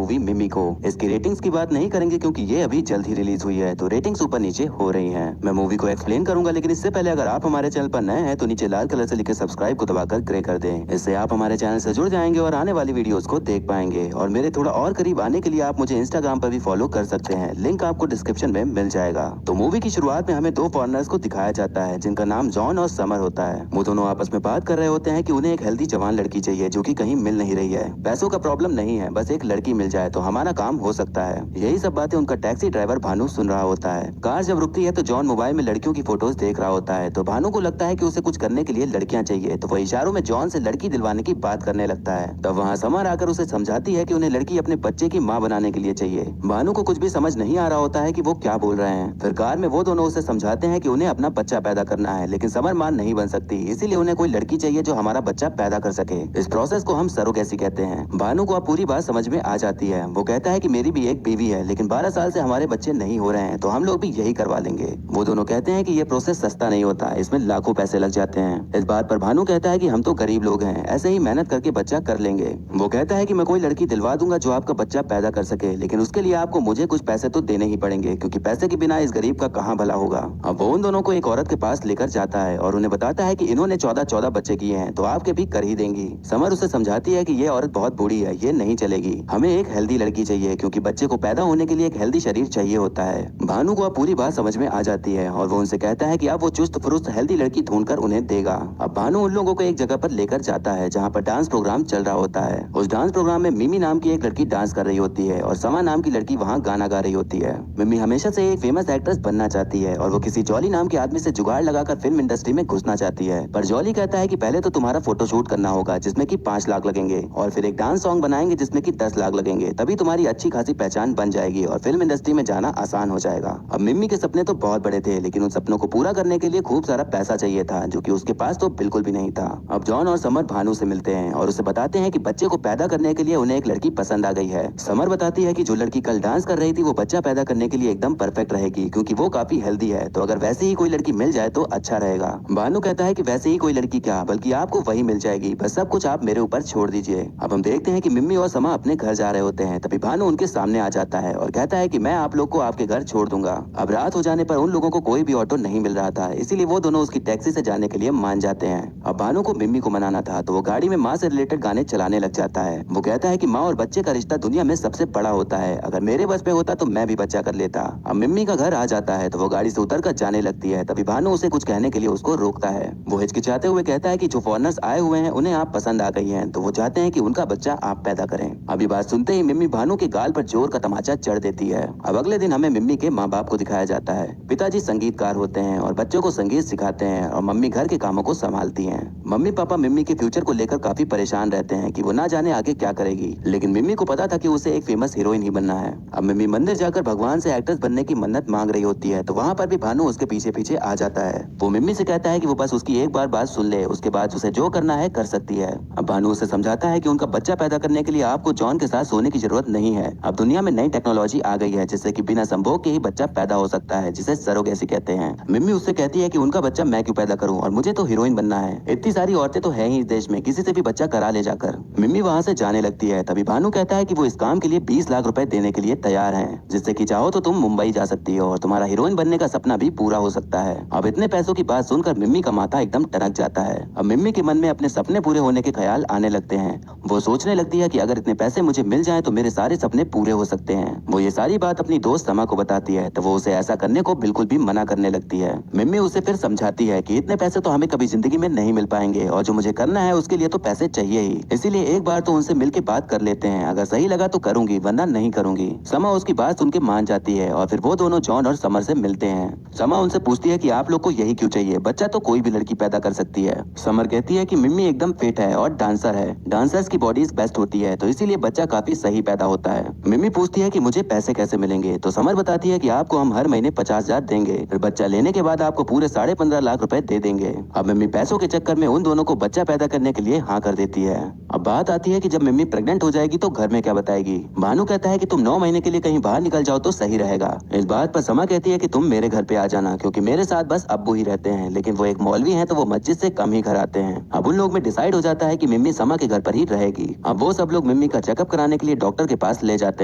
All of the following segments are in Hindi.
मूवी मिमी को। इसकी रेटिंग्स की बात नहीं करेंगे क्योंकि ये अभी जल्द ही रिलीज हुई है, तो रेटिंग्स ऊपर नीचे हो रही हैं। मैं मूवी को एक्सप्लेन करूंगा, लेकिन इससे पहले अगर आप हमारे चैनल पर नए हैं तो नीचे लाल कलर से लिखे सब्सक्राइब को दबाकर ग्रे कर दें। इससे आप हमारे चैनल से जुड़ जाएंगे और आने वाली वीडियोस को देख पाएंगे। और मेरे थोड़ा और करीब आने के लिए आप मुझे इंस्टाग्राम पर भी फॉलो कर सकते हैं, लिंक आपको डिस्क्रिप्शन में मिल जाएगा। तो मूवी की शुरुआत में हमें दो फॉरेनर्स को दिखाया जाता है जिनका नाम जॉन और समर होता है। वो दोनों आपस में बात कर रहे होते हैं कि उन्हें एक हेल्दी जवान लड़की चाहिए जो कि कहीं मिल नहीं रही है। पैसों का प्रॉब्लम नहीं है, बस एक लड़की मिल जाए तो हमारा काम हो सकता है। यही सब बातें उनका टैक्सी ड्राइवर भानु सुन रहा होता है। कार जब रुकती है तो जॉन मोबाइल में लड़कियों की फोटोज देख रहा होता है, तो भानु को लगता है कि उसे कुछ करने के लिए लड़कियां चाहिए, तो वह इशारों में जॉन से लड़की दिलवाने की बात करने लगता है। तब वहाँ समर आकर उसे समझाती है कि उन्हें लड़की अपने बच्चे की माँ बनाने के लिए चाहिए। भानु को कुछ भी समझ नहीं आ रहा होता है कि वो क्या बोल रहे हैं। फिर कार में वो दोनों उसे समझाते हैं कि उन्हें अपना बच्चा पैदा करना है, लेकिन समर मां नहीं बन सकती, इसीलिए उन्हें कोई लड़की चाहिए जो हमारा बच्चा पैदा कर सके। इस प्रोसेस को हम सरोगेसी कहते हैं। भानु को अब पूरी बात समझ में आ जाती है। वो कहता है कि मेरी भी एक बीवी है, लेकिन 12 साल से हमारे बच्चे नहीं हो रहे हैं, तो हम लोग भी यही करवा लेंगे। वो दोनों कहते हैं कि ये प्रोसेस सस्ता नहीं होता, इसमें लाखों पैसे लग जाते हैं। इस बात पर भानु कहता है कि हम तो गरीब लोग हैं, ऐसे ही मेहनत करके बच्चा कर लेंगे। वो कहता है कि मैं कोई लड़की दिलवा दूंगा जो आपका बच्चा पैदा कर सके, लेकिन उसके लिए आपको मुझे कुछ पैसे तो देने ही पड़ेंगे, क्योंकि पैसे के बिना इस गरीब का कहाँ भला होगा। अब वो उन दोनों को एक औरत के पास लेकर जाता है और उन्हें बताता है कि इन्होंने 14 बच्चे किए हैं, तो आपके भी कर ही देंगी। समर उसे समझाती है कि ये औरत बहुत बूढ़ी है, ये नहीं चलेगी, हमें एक हेल्दी लड़की चाहिए, क्योंकि बच्चे को पैदा होने के लिए एक हेल्दी शरीर चाहिए होता है। भानु को अब पूरी बात समझ में आ जाती है और वो उनसे कहता है कि अब वो चुस्त फुरुस्त हेल्दी लड़की ढूंढकर उन्हें देगा। अब भानु उन लोगों को एक जगह पर लेकर जाता है जहाँ पर डांस प्रोग्राम चल रहा होता है। उस डांस प्रोग्राम में मिमी नाम की एक लड़की डांस कर रही होती है और समा नाम की लड़की वहाँ गाना गा रही होती है। मिमी हमेशा से एक फेमस एक्ट्रेस बनना चाहती है और वो किसी जॉली नाम के आदमी से जुगाड़ लगाकर फिल्म इंडस्ट्री में घुसना चाहती है, पर जॉली कहता है कि पहले तो तुम्हारा फोटोशूट करना होगा जिसमें कि 5 लाख लगेंगे, और फिर एक डांस सॉन्ग बनाएंगे जिसमें कि 10 लाख लगेंगे, तभी तुम्हारी अच्छी खासी पहचान बन जाएगी और फिल्म इंडस्ट्री में जाना आसान हो जाएगा। अब मिम्मी के सपने तो बहुत बड़े थे, लेकिन उन सपनों को पूरा करने के लिए खूब सारा पैसा चाहिए था, जो कि उसके पास तो बिल्कुल भी नहीं था। अब जॉन और समर भानु से मिलते हैं और उसे बताते हैं कि बच्चे को पैदा करने के लिए उन्हें एक लड़की पसंद आ गई है। समर बताती है कि जो लड़की कल डांस कर रही थी वो बच्चा पैदा करने के लिए एकदम परफेक्ट रहेगी, क्योंकि वो काफी हेल्दी है, तो अगर वैसे ही कोई लड़की मिल जाए तो अच्छा रहेगा। भानु कहता है कि वैसे ही कोई लड़की क्या, बल्कि आपको वही मिल जाएगी, बस सब कुछ आप मेरे ऊपर छोड़ दीजिए। अब हम देखते हैं कि मिम्मी और समा अपने घर जा रहे होते हैं, तभी भानु उनके सामने आ जाता है और कहता है कि मैं आप लोग को आपके घर छोड़ दूंगा। अब रात हो जाने पर उन लोगों को कोई भी ऑटो नहीं मिल रहा था, इसीलिए वो दोनों उसकी टैक्सी से जाने के लिए मान जाते हैं। अब भानु को मिम्मी को मनाना था, तो वो गाड़ी में माँ से रिलेटेड गाने चलाने लग जाता है। वो कहता है कि माँ और बच्चे का रिश्ता दुनिया में सबसे बड़ा होता है, अगर मेरे बस पे होता तो मैं भी बच्चा कर लेता। अब मिम्मी का घर आ जाता है तो वो गाड़ी से उतर कर जाने लगती है, तभी भानु उसे कुछ कहने के लिए उसको रोकता है। वो हिचकिचाते हुए कहता है कि जो फॉरेनर्स आए हुए हैं उन्हें आप पसंद आ गई हैं, तो वो चाहते हैं कि उनका बच्चा आप पैदा करें। अभी बात सुनते ही मिम्मी भानु के गाल पर जोर का तमाचा जड़ देती है। अब अगले दिन हमें मिम्मी के माँ बाप को दिखाया जाता है। पिताजी संगीतकार होते हैं और बच्चों को संगीत सिखाते हैं, और मम्मी घर के कामों को संभालती हैं। मम्मी पापा मिम्मी के फ्यूचर को लेकर काफी परेशान रहते हैं कि वो ना जाने आगे क्या करेगी, लेकिन मिम्मी को पता था कि उसे एक फेमस हीरोइन ही बनना है। अब मिम्मी मंदिर जाकर भगवान से एक्ट्रेस बनने की मन्नत मांग रही होती है, तो वहाँ पर भी भानु उसके पीछे पीछे आ जाता है। वो मिम्मी से कहता है कि वो बस उसकी एक बार बात सुन ले, उसके बाद उसे जो करना है कर सकती है। अब भानु उसे समझाता है कि उनका बच्चा पैदा करने के लिए आपको जॉन के साथ सोने की जरूरत नहीं है। अब दुनिया में नई टेक्नोलॉजी आ गई है जिससे कि बिना संभोग के ही बच्चा पैदा हो सकता है, जिसे सरोगेसी कहते हैं। मिम्मी उससे कहती है कि उनका बच्चा मैं क्यों पैदा करूं, और मुझे तो हीरोइन बनना है, इतनी सारी औरतें तो है ही इस देश में, किसी से भी बच्चा करा ले जाकर। मिम्मी वहाँ से जाने लगती है, तभी भानु कहता है कि वो इस काम के लिए 20 लाख रुपए देने के लिए तैयार है, जिससे कि चाहो तो तुम मुंबई जा सकती हो और तुम्हारा हीरोइन बनने का सपना भी पूरा हो सकता है। अब इतने पैसों की बात सुनकर मिम्मी का माथा एकदम टनक जाता है। अब मिम्मी के मन में अपने सपने पूरे होने के ख्याल आने लगते हैं। वो सोचने लगती है कि अगर इतने पैसे मुझे मिल जाएं तो मेरे सारे सपने पूरे हो सकते हैं। वो ये सारी बात अपनी दोस्त समा को बताती है, तो वो उसे ऐसा करने को बिल्कुल भी मना करने लगती है। मिम्मी उसे फिर समझाती है कि इतने पैसे तो हमें कभी जिंदगी में नहीं मिल पाएंगे, और जो मुझे करना है उसके लिए तो पैसे चाहिए ही, इसीलिए एक बार तो उनसे मिलकर बात कर लेते हैं, अगर सही लगा तो करूंगी वरना नहीं करूंगी। समा उसकी बात सुन के मान जाती है और फिर वो दोनों जॉन और समर से मिलते हैं। समा उनसे पूछती है कि आप लोग को यही क्यों चाहिए, बच्चा तो कोई भी लड़की पैदा कर सकती है। समर कहती है कि मिम्मी एकदम फिट है और डांसर है, डांसर्स की बॉडी बेस्ट होती है, तो इसीलिए बच्चा काफी सही पैदा होता है। मिम्मी पूछती है कि मुझे पैसे कैसे मिलेंगे, तो समर बताती है कि आपको हम हर महीने 50,000 देंगे, फिर बच्चा लेने के बाद आपको पूरे 15.5 लाख रुपए दे देंगे। अब मिम्मी पैसों के चक्कर में उन दोनों को बच्चा पैदा करने के लिए हाँ कर देती है। अब बात आती है कि जब मिम्मी प्रेग्नेंट हो जाएगी तो घर में क्या बताएगी। भानु कहता है कि तुम 9 महीने के लिए कहीं बाहर निकल जाओ तो सही रहेगा। इस बात पर समा कहती है कि तुम मेरे घर पे आ जाना, क्योंकि मेरे साथ बस अब्बू ही रहते हैं, लेकिन वो एक मौलवी हैं तो वो मस्जिद से कम ही घर आते हैं। अब उन लोग में डिसाइड हो जाता है कि मिम्मी समा के घर पर ही रहेगी। अब वो सब लोग मिम्मी का चेकअप कराने के लिए लिए डॉक्टर के पास ले जाते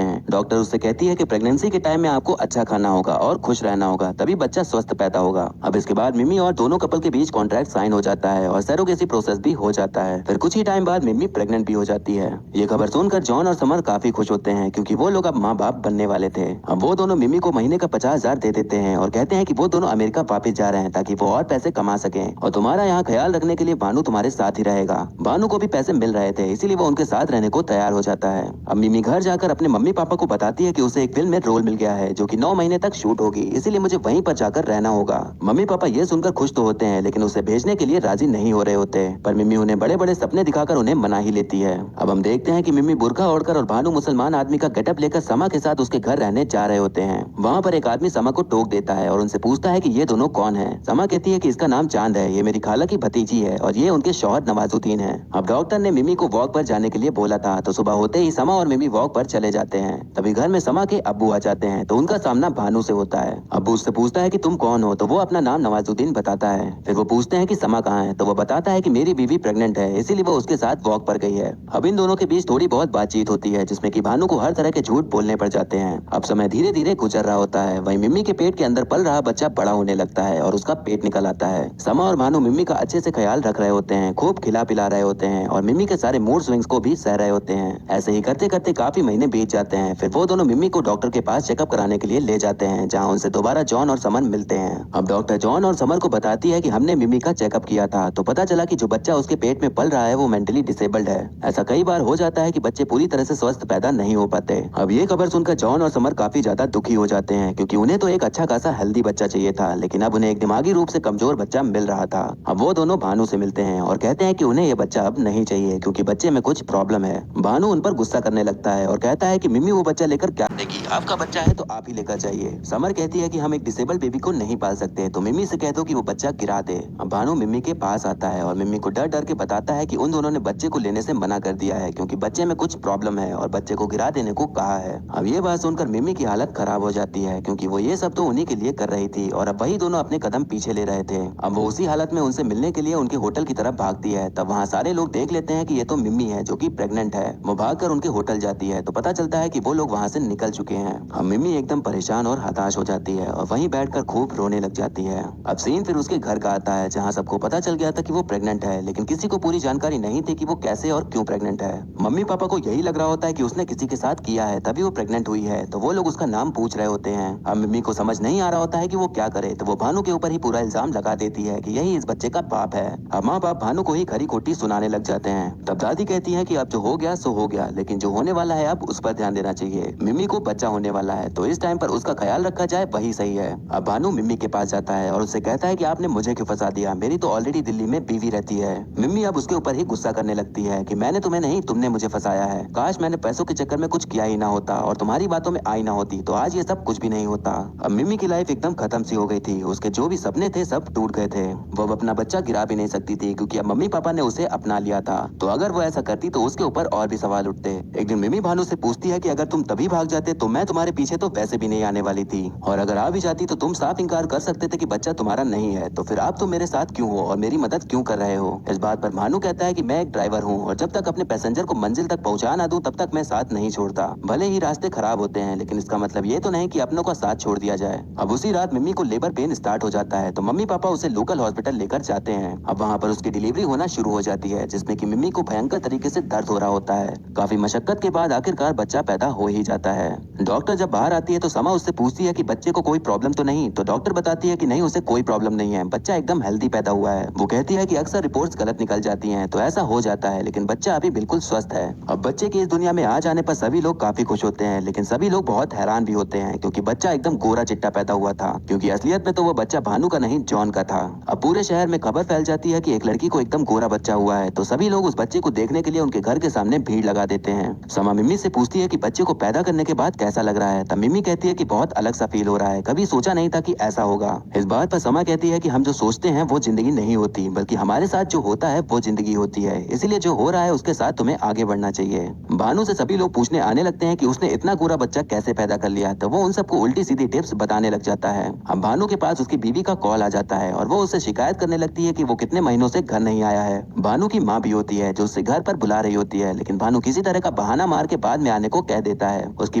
हैं। डॉक्टर उससे कहती है कि प्रेगनेंसी के टाइम में आपको अच्छा खाना होगा और खुश रहना होगा, तभी बच्चा स्वस्थ पैदा होगा। अब इसके बाद मिमी और दोनों कपल के बीच कॉन्ट्रैक्ट साइन हो जाता है और सरोगेसी प्रोसेस भी हो जाता है। फिर कुछ ही टाइम बाद मिमी प्रेग्नेंट भी हो जाती है। ये खबर सुनकर जॉन और समर काफी खुश होते हैं क्योंकि वो लोग अब माँ बाप बनने वाले थे। अब वो दोनों मिमी को महीने का 50,000 दे देते हैं और कहते हैं कि वो दोनों अमेरिका वापस जा रहे हैं ताकि वो और पैसे कमा सकें और तुम्हारा यहाँ ख्याल रखने के लिए भानु तुम्हारे साथ ही रहेगा। भानु को भी पैसे मिल रहे थे, इसीलिए वो उनके साथ रहने को तैयार हो जाता है। अब मिमी घर जाकर अपने मम्मी पापा को बताती है कि उसे एक फिल्म में रोल मिल गया है जो कि 9 महीने तक शूट होगी, इसीलिए मुझे वहीं पर जाकर रहना होगा। मम्मी पापा ये सुनकर खुश तो होते हैं लेकिन उसे भेजने के लिए राजी नहीं हो रहे होते, पर मिमी उन्हें बड़े बड़े सपने दिखाकर उन्हें मना ही लेती है। अब हम देखते हैं कि मिमी बुर्का ओढ़कर और भानु मुसलमान आदमी का गेटअप लेकर समा के साथ उसके घर रहने जा रहे होते हैं। वहाँ पर एक आदमी समा को टोक देता है और उनसे पूछता है कि ये दोनों कौन है। समा कहती है कि इसका नाम चांद है, ये मेरी खाला की भतीजी है और ये उनके शौहर नवाजुद्दीन है। अब डॉक्टर ने मिमी को वॉक पर जाने के लिए बोला था, तो सुबह होते ही समा और मिमी वॉक पर चले जाते हैं। तभी घर में समा के अब्बू आ जाते हैं, तो उनका सामना भानु से होता है। अब्बू उससे पूछता है कि तुम कौन हो, तो वो अपना नाम नवाजुद्दीन बताता है। फिर वो पूछते हैं कि समा कहाँ है, तो वो बताता है कि मेरी बीवी प्रेग्नेंट है, इसीलिए वो उसके साथ वॉक पर गई है। अब इन दोनों के बीच थोड़ी बहुत बातचीत होती है जिसमें कि भानु को हर तरह के झूठ बोलने पड़ जाते हैं। अब समय धीरे धीरे गुजर रहा होता है, वहीं मिमी के पेट के अंदर पल रहा बच्चा बड़ा होने लगता है और उसका पेट निकल आता है। समा और भानु मिमी का अच्छे से ख्याल रख रहे होते हैं, खूब खिला पिला रहे होते हैं और मिमी के सारे मूड स्विंग्स को भी सह रहे होते हैं। ऐसे ही करते करते काफी महीने बीत जाते हैं। फिर वो दोनों मिमी को डॉक्टर के पास चेकअप कराने के लिए ले जाते हैं, जहाँ उनसे दोबारा जॉन और समर मिलते हैं। अब डॉक्टर जॉन और समर को बताती है कि हमने मिमी का चेकअप किया था, तो पता चला कि जो बच्चा उसके पेट में पल रहा है वो मेंटली डिसेबल्ड है। ऐसा कई बार हो जाता है कि बच्चे पूरी तरह से स्वस्थ पैदा नहीं हो पाते। अब ये खबर सुनकर जॉन और समर काफी ज्यादा दुखी हो जाते हैं क्योंकि उन्हें तो एक अच्छा खासा हेल्दी बच्चा चाहिए था, लेकिन अब उन्हें एक दिमागी रूप से कमजोर बच्चा मिल रहा था। अब वो दोनों भानु से मिलते हैं और कहते हैं कि उन्हें ये बच्चा अब नहीं चाहिए क्योंकि बच्चे में कुछ प्रॉब्लम है। भानु उन पर गुस्सा करने लगता है और कहता है कि मिमी वो बच्चा लेकर क्या देगी, आपका बच्चा है तो आप ही लेकर जाइए। समर कहती है कि हम एक डिसेबल बेबी को नहीं पाल सकते, तो मिमी से कह दो कि वो बच्चा गिरा दे। अब भानु मिमी के पास आता है और मिमी को डर डर के बताता है कि उन दोनों ने बच्चे को लेने से मना कर दिया है क्योंकि बच्चे में कुछ प्रॉब्लम है और बच्चे को गिरा देने को कहा है। अब ये बात सुनकर मिमी की हालत खराब हो जाती है क्योंकि वो ये सब तो उन्हीं के लिए कर रही थी और अब वही दोनों अपने कदम पीछे ले रहे थे। अब वो उसी हालत में उनसे मिलने के लिए उनके होटल की तरफ भागती है। तब वहाँ सारे लोग देख लेते हैं कि ये तो मिमी है जो कि प्रेग्नेंट है। वो भागकर उनके होटल जाती है तो पता चलता है कि वो लोग वहाँ से निकल चुके हैं। अब मिमी एकदम परेशान और हताश हो जाती है और वहीं बैठकर खूब रोने लग जाती है। अब सीन फिर उसके घर का आता है जहाँ सबको पता चल गया था कि वो प्रेग्नेंट है, लेकिन किसी को पूरी जानकारी नहीं थी कि वो कैसे और क्यों प्रेग्नेंट है। मम्मी पापा को यही लग रहा होता है कि उसने किसी के साथ किया है तभी वो प्रेग्नेंट हुई है, तो वो लोग उसका नाम पूछ रहे होते हैं। अब मिमी को समझ नहीं आ रहा होता है कि वो क्या करे, तो वो भानु के ऊपर ही पूरा इल्जाम लगा देती है कि यही इस बच्चे का बाप है। अब माँ बाप भानु को ही खरी खोटी सुनाने लग जाते हैं। तब दादी कहती है कि अब जो हो गया सो हो गया, लेकिन जो होने वाला है अब उस पर ध्यान देना चाहिए। मिमी को बच्चा होने वाला है तो इस टाइम पर उसका ख्याल रखा जाए वही सही है। अब भानु मिमी के पास जाता है और उससे कहता है कि आपने मुझे क्यों फंसा दिया, मेरी तो ऑलरेडी दिल्ली में बीवी रहती है। मिमी अब उसके ऊपर ही गुस्सा करने लगती है कि मैंने तुम्हें नहीं, तुमने मुझे फंसाया है। काश मैंने पैसों के चक्कर में कुछ किया ही ना होता और तुम्हारी बातों में आई ना होती, तो आज ये सब कुछ भी नहीं होता। अब मिमी की लाइफ एकदम खत्म सी हो गई थी। उसके जो भी सपने थे सब टूट गए थे। वो अब अपना बच्चा गिरा भी नहीं सकती थी क्योंकि अब मम्मी पापा ने उसे अपना लिया था। तो अगर वो ऐसा करती तो उसके ऊपर और भी सवाल उठते। एक दिन मिमी भानु से पूछती है कि अगर तुम तभी भाग जाते तो मैं तुम्हारे पीछे तो वैसे भी नहीं आने वाली थी, और अगर आ भी जाती तो तुम साफ इनकार कर सकते थे कि बच्चा तुम्हारा नहीं है, तो फिर आप तो मेरे साथ क्यों हो और मेरी मदद क्यों कर रहे हो। इस बात पर भानु कहता है कि मैं एक ड्राइवर हूँ और जब तक अपने पैसेंजर को मंजिल तक पहुँचा ना दूं तब तक मैं साथ नहीं छोड़ता। भले ही रास्ते खराब होते हैं लेकिन इसका मतलब ये तो नहीं कि अपनों का साथ छोड़ दिया जाए। अब उसी रात मिमी को लेबर पेन स्टार्ट हो जाता है तो मम्मी पापा उसे लोकल हॉस्पिटल लेकर जाते हैं। अब वहाँ पर उसकी डिलीवरी होना शुरू हो जाती है जिसमें कि मिमी को भयंकर तरीके से दर्द हो रहा होता है। काफी मशक्कत के बाद आखिरकार बच्चा पैदा हो ही जाता है। डॉक्टर जब बाहर आती है तो समा उससे पूछती है कि बच्चे को कोई प्रॉब्लम तो नहीं, तो डॉक्टर बताती है कि नहीं, उसे कोई प्रॉब्लम नहीं है, बच्चा एकदम हेल्दी पैदा हुआ है। वो कहती है कि अक्सर रिपोर्ट्स गलत निकल जाती हैं, तो ऐसा हो जाता है, लेकिन बच्चा अभी बिल्कुल स्वस्थ है। अब बच्चे की इस दुनिया में आ जाने पर सभी लोग काफी खुश होते हैं, लेकिन सभी लोग बहुत हैरान भी होते हैं क्योंकि बच्चा एकदम गोरा चिट्टा पैदा हुआ था, क्योंकि असलियत में तो वो बच्चा भानु का नहीं जॉन का था। अब पूरे शहर में खबर फैल जाती है कि एक लड़की को एकदम गोरा बच्चा हुआ है, तो सभी लोग उस बच्चे को देखने के लिए उनके घर के सामने भीड़ लगा देते हैं। समा मिमी से पूछती है कि बच्चे को पैदा करने के बाद कैसा लग रहा है, तब मिमी कहती है कि बहुत अलग सा फील हो रहा है, कभी सोचा नहीं था कि ऐसा होगा। इस बात पर समा कहती है कि हम जो सोचते हैं वो जिंदगी नहीं होती, बल्कि हमारे साथ जो होता है वो जिंदगी होती है, इसलिए जो हो रहा है उसके साथ तुम्हें आगे बढ़ना चाहिए। भानु से सभी लोग पूछने आने लगते हैं कि उसने इतना गोरा बच्चा कैसे पैदा कर लिया, तो वो उन सबको उल्टी सीधी टिप्स बताने लग जाता है। अब भानु के पास उसकी बीवी का कॉल आ जाता है और वो उससे शिकायत करने लगती है कि वो कितने महीनों से घर नहीं आया है। भानु की माँ भी होती है जो उससे घर पर बुला रही होती है, लेकिन भानु किसी तरह का बहाना ताना मार के बाद में आने को कह देता है। उसकी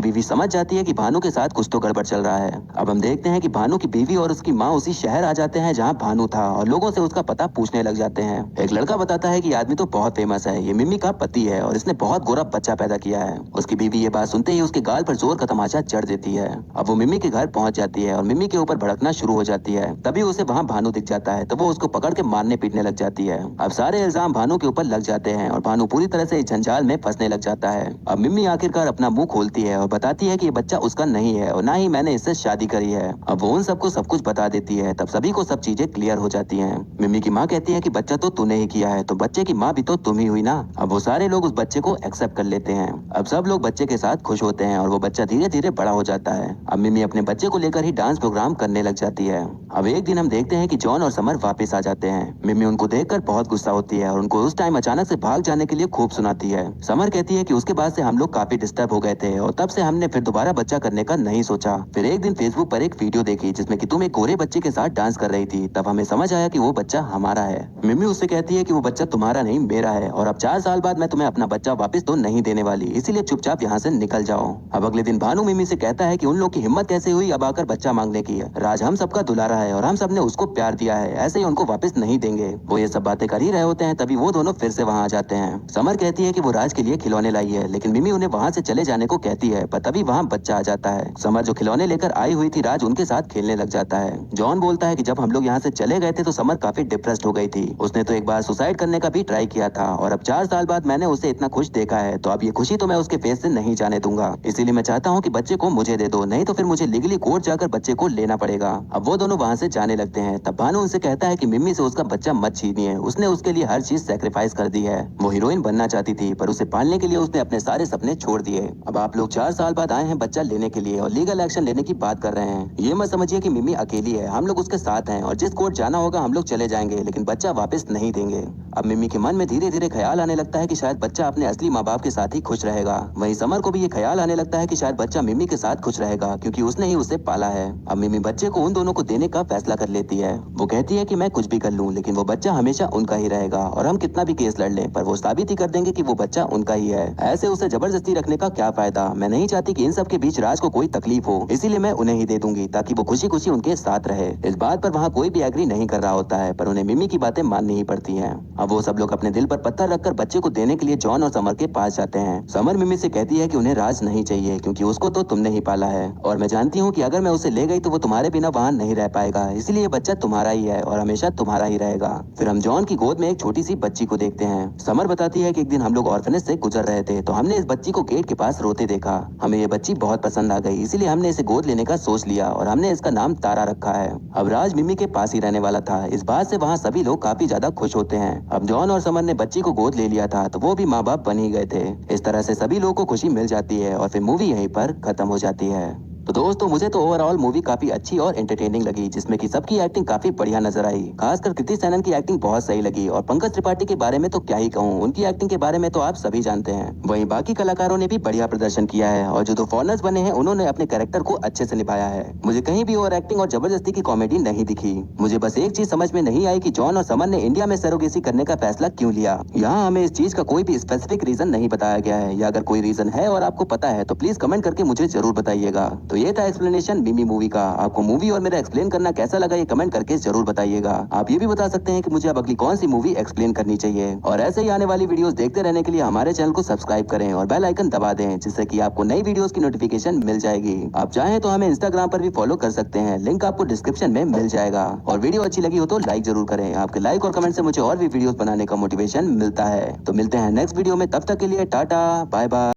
बीवी समझ जाती है कि भानु के साथ कुछ तो गड़बड़ चल रहा है। अब हम देखते हैं कि भानु की बीवी और उसकी माँ उसी शहर आ जाते हैं जहाँ भानु था और लोगों से उसका पता पूछने लग जाते हैं। एक लड़का बताता है कि आदमी तो बहुत फेमस है, ये मिम्मी का पति है और इसने बहुत गोरा बच्चा पैदा किया है। उसकी बीवी ये बात सुनते ही उसके गाल पर जोर का तमाचा जड़ देती है। अब वो मिम्मी के घर पहुंच जाती है और मिम्मी के ऊपर भड़कना शुरू हो जाती है। तभी उसे वहाँ भानु दिख जाता है तो वो उसको पकड़ के मारने पीटने लग जाती है। अब सारे इल्जाम भानु के ऊपर लग जाते हैं और भानु पूरी तरह से इस जंजाल में फंसने लग जाता है। अब मिम्मी आखिरकार अपना मुंह खोलती है और बताती है कि ये बच्चा उसका नहीं है और ना ही मैंने इससे शादी करी है। अब वो उन सबको सब कुछ बता देती है। तब सभी को सब चीजें क्लियर हो जाती हैं। मिम्मी की माँ कहती है कि बच्चा तो तूने ही किया है, तो बच्चे की माँ भी तो तुम ही हुई ना। अब वो सारे लोग उस बच्चे को एक्सेप्ट कर लेते हैं। अब सब लोग बच्चे के साथ खुश होते हैं और वो बच्चा धीरे धीरे बड़ा हो जाता है। अब मिम्मी अपने बच्चे को लेकर ही डांस प्रोग्राम करने लग जाती है। अब एक दिन हम देखते हैं कि जॉन और समर वापस आ जाते हैं। मिम्मी उनको देखकर बहुत गुस्सा होती है और उनको उस टाइम अचानक से भाग जाने के लिए खूब सुनाती है। समर कहती है कि उसके बाद से हम लोग काफी डिस्टर्ब हो गए थे और तब से हमने फिर दोबारा बच्चा करने का नहीं सोचा। फिर एक दिन फेसबुक पर एक वीडियो देखी जिसमें कि तुम एक गोरे बच्चे के साथ डांस कर रही थी। तब हमें समझ आया कि वो बच्चा हमारा है। मिम्मी उससे कहती है कि वो बच्चा तुम्हारा नहीं मेरा है और अब 4 साल बाद मैं तुम्हें अपना बच्चा वापस तो नहीं देने वाली, इसीलिए चुपचाप यहाँ से निकल जाओ। अब अगले दिन भानु मिम्मी से कहता है कि उन लोग की हिम्मत कैसे हुई अब आकर बच्चा मांगने की। राज हम सबका दुलारा है और हम सब ने उसको प्यार दिया है, ऐसे ही उनको वापस नहीं देंगे। वो ये सब बातें कर ही रहे होते हैं तभी वो दोनों फिर से वहाँ आ जाते हैं। समर कहती है कि वो राज के लिए खिलौने लाई है, लेकिन मिम्मी उन्हें वहाँ से चले जाने को कहती है, पर तभी वहाँ बच्चा आ जाता है। समर जो खिलौने लेकर आई हुई थी राज उनके साथ खेलने लग जाता है। जॉन बोलता है कि जब हम लोग यहाँ से चले गए थे तो समर काफी डिप्रेस्ड हो गई थी। उसने तो एक बार सुसाइड करने का भी ट्राई किया था और अब 4 साल बाद मैंने उसे इतना खुश देखा है, तो अब ये खुशी तो मैं उसके फेस से नहीं जाने दूंगा। इसीलिए मैं चाहता हूँ कि बच्चे को मुझे दे दो, नहीं तो फिर मुझे लीगली कोर्ट जाकर बच्चे को लेना पड़ेगा। अब वो दोनों वहाँ से जाने लगते हैं। तब भानु उनसे कहता है कि मिम्मी से उसका बच्चा मत छीनिए, उसने उसके लिए हर चीज सेक्रीफाइस कर दी है। वो हीरोइन बनना चाहती थी पर उसे पालने के लिए उसने अपने सारे सपने छोड़ दिए। अब आप लोग 4 साल बाद आए हैं बच्चा लेने के लिए और लीगल एक्शन लेने की बात कर रहे हैं। ये मत समझिए कि मिम्मी अकेली है, हम लोग उसके साथ हैं और जिस कोर्ट जाना होगा हम लोग चले जाएंगे, लेकिन बच्चा वापस नहीं देंगे। अब मिम्मी के मन में धीरे धीरे ख्याल आने लगता है कि शायद बच्चा अपने असली माँ बाप के साथ ही खुश रहेगा। वहीं समर को भी ये ख्याल आने लगता है कि शायद बच्चा मिम्मी के साथ खुश रहेगा क्योंकि उसने ही उसे पाला है। अब मिम्मी बच्चे को उन दोनों को देने का फैसला कर लेती है। वो कहती है कि मैं कुछ भी कर लूं लेकिन वो बच्चा हमेशा उनका ही रहेगा और हम कितना भी केस लड़ लें पर वो साबित ही कर देंगे कि वो बच्चा उनका ही है। ऐसे उसे जबरदस्ती रखने का क्या फायदा। मैं नहीं चाहती कि इन सब के बीच राज को कोई तकलीफ हो, इसीलिए मैं उन्हें ही दे दूंगी ताकि वो खुशी खुशी उनके साथ रहे। इस बात पर वहाँ कोई भी एग्री नहीं कर रहा होता है पर उन्हें मिम्मी की बातें माननी ही पड़ती हैं। अब वो सब लोग अपने दिल पर पत्थर रखकर बच्चे को देने के लिए जॉन और समर के पास जाते हैं। समर मिम्मी से कहती है कि उन्हें राज नहीं चाहिए क्योंकि उसको तो तुमने ही पाला है और मैं जानती हूँ कि अगर मैं उसे ले गई तो वो तुम्हारे बिना वहाँ नहीं रह पाएगा, इसलिए बच्चा तुम्हारा ही है और हमेशा तुम्हारा ही रहेगा। फिर हम जॉन की गोद में एक छोटी सी बच्ची को देखते हैं। समर बताती है कि एक दिन हम लोग ऑर्फनेज से गुजर रहे थे तो हमने इस बच्ची को गेट के पास रोते देखा। हमें ये बच्ची बहुत पसंद आ गई, इसीलिए हमने इसे गोद लेने का सोच लिया और हमने इसका नाम तारा रखा है। अब राज मिम्मी के पास ही रहने वाला था। इस बात से वहाँ सभी लोग काफी ज्यादा खुश होते हैं। अब जॉन और समर ने बच्ची को गोद ले लिया था तो वो भी माँ बाप बन ही गए थे। इस तरह से सभी लोगों को खुशी मिल जाती है और फिर मूवी यहीं पर खत्म हो जाती है। तो दोस्तों मुझे तो ओवरऑल मूवी काफी अच्छी और एंटरटेनिंग लगी, जिसमें कि सबकी एक्टिंग काफी बढ़िया नजर आई। खासकर कृति सेनन की एक्टिंग बहुत सही लगी और पंकज त्रिपाठी के बारे में तो क्या ही कहूँ, उनकी एक्टिंग के बारे में तो आप सभी जानते हैं। वहीं बाकी कलाकारों ने भी बढ़िया प्रदर्शन किया है और जो 2 फॉरेनर्स बने हैं उन्होंने अपने कैरेक्टर को अच्छे से निभाया है। मुझे कहीं भी ओवर एक्टिंग और जबरदस्ती की कॉमेडी नहीं दिखी। मुझे बस एक चीज समझ में नहीं आई कि जॉन और समर ने इंडिया में सरोगेसी करने का फैसला क्यों लिया। यहाँ हमें इस चीज का कोई भी स्पेसिफिक रीजन नहीं बताया गया है, या अगर कोई रीजन है और आपको पता है तो प्लीज कमेंट करके मुझे जरूर बताइएगा। तो ये था एक्सप्लेनेशन मिमी मूवी का। आपको मूवी और मेरा एक्सप्लेन करना कैसा लगा ये कमेंट करके जरूर बताइएगा। आप ये भी बता सकते हैं कि मुझे अब अगली कौन सी मूवी एक्सप्लेन करनी चाहिए। और ऐसे ही आने वाली वीडियोस देखते रहने के लिए हमारे चैनल को सब्सक्राइब करें और बेल आइकन दबा दें, जिससे कि आपको नई वीडियोस की नोटिफिकेशन मिल जाएगी। आप चाहें तो हमें इंस्टाग्राम पर भी फॉलो कर सकते हैं, लिंक आपको डिस्क्रिप्शन में मिल जाएगा। और वीडियो अच्छी लगी हो तो लाइक जरूर करें, आपके लाइक और कमेंट से मुझे और भी वीडियोस बनाने का मोटिवेशन मिलता है। तो मिलते हैं नेक्स्ट वीडियो में, तब तक के लिए टाटा बाय बाय।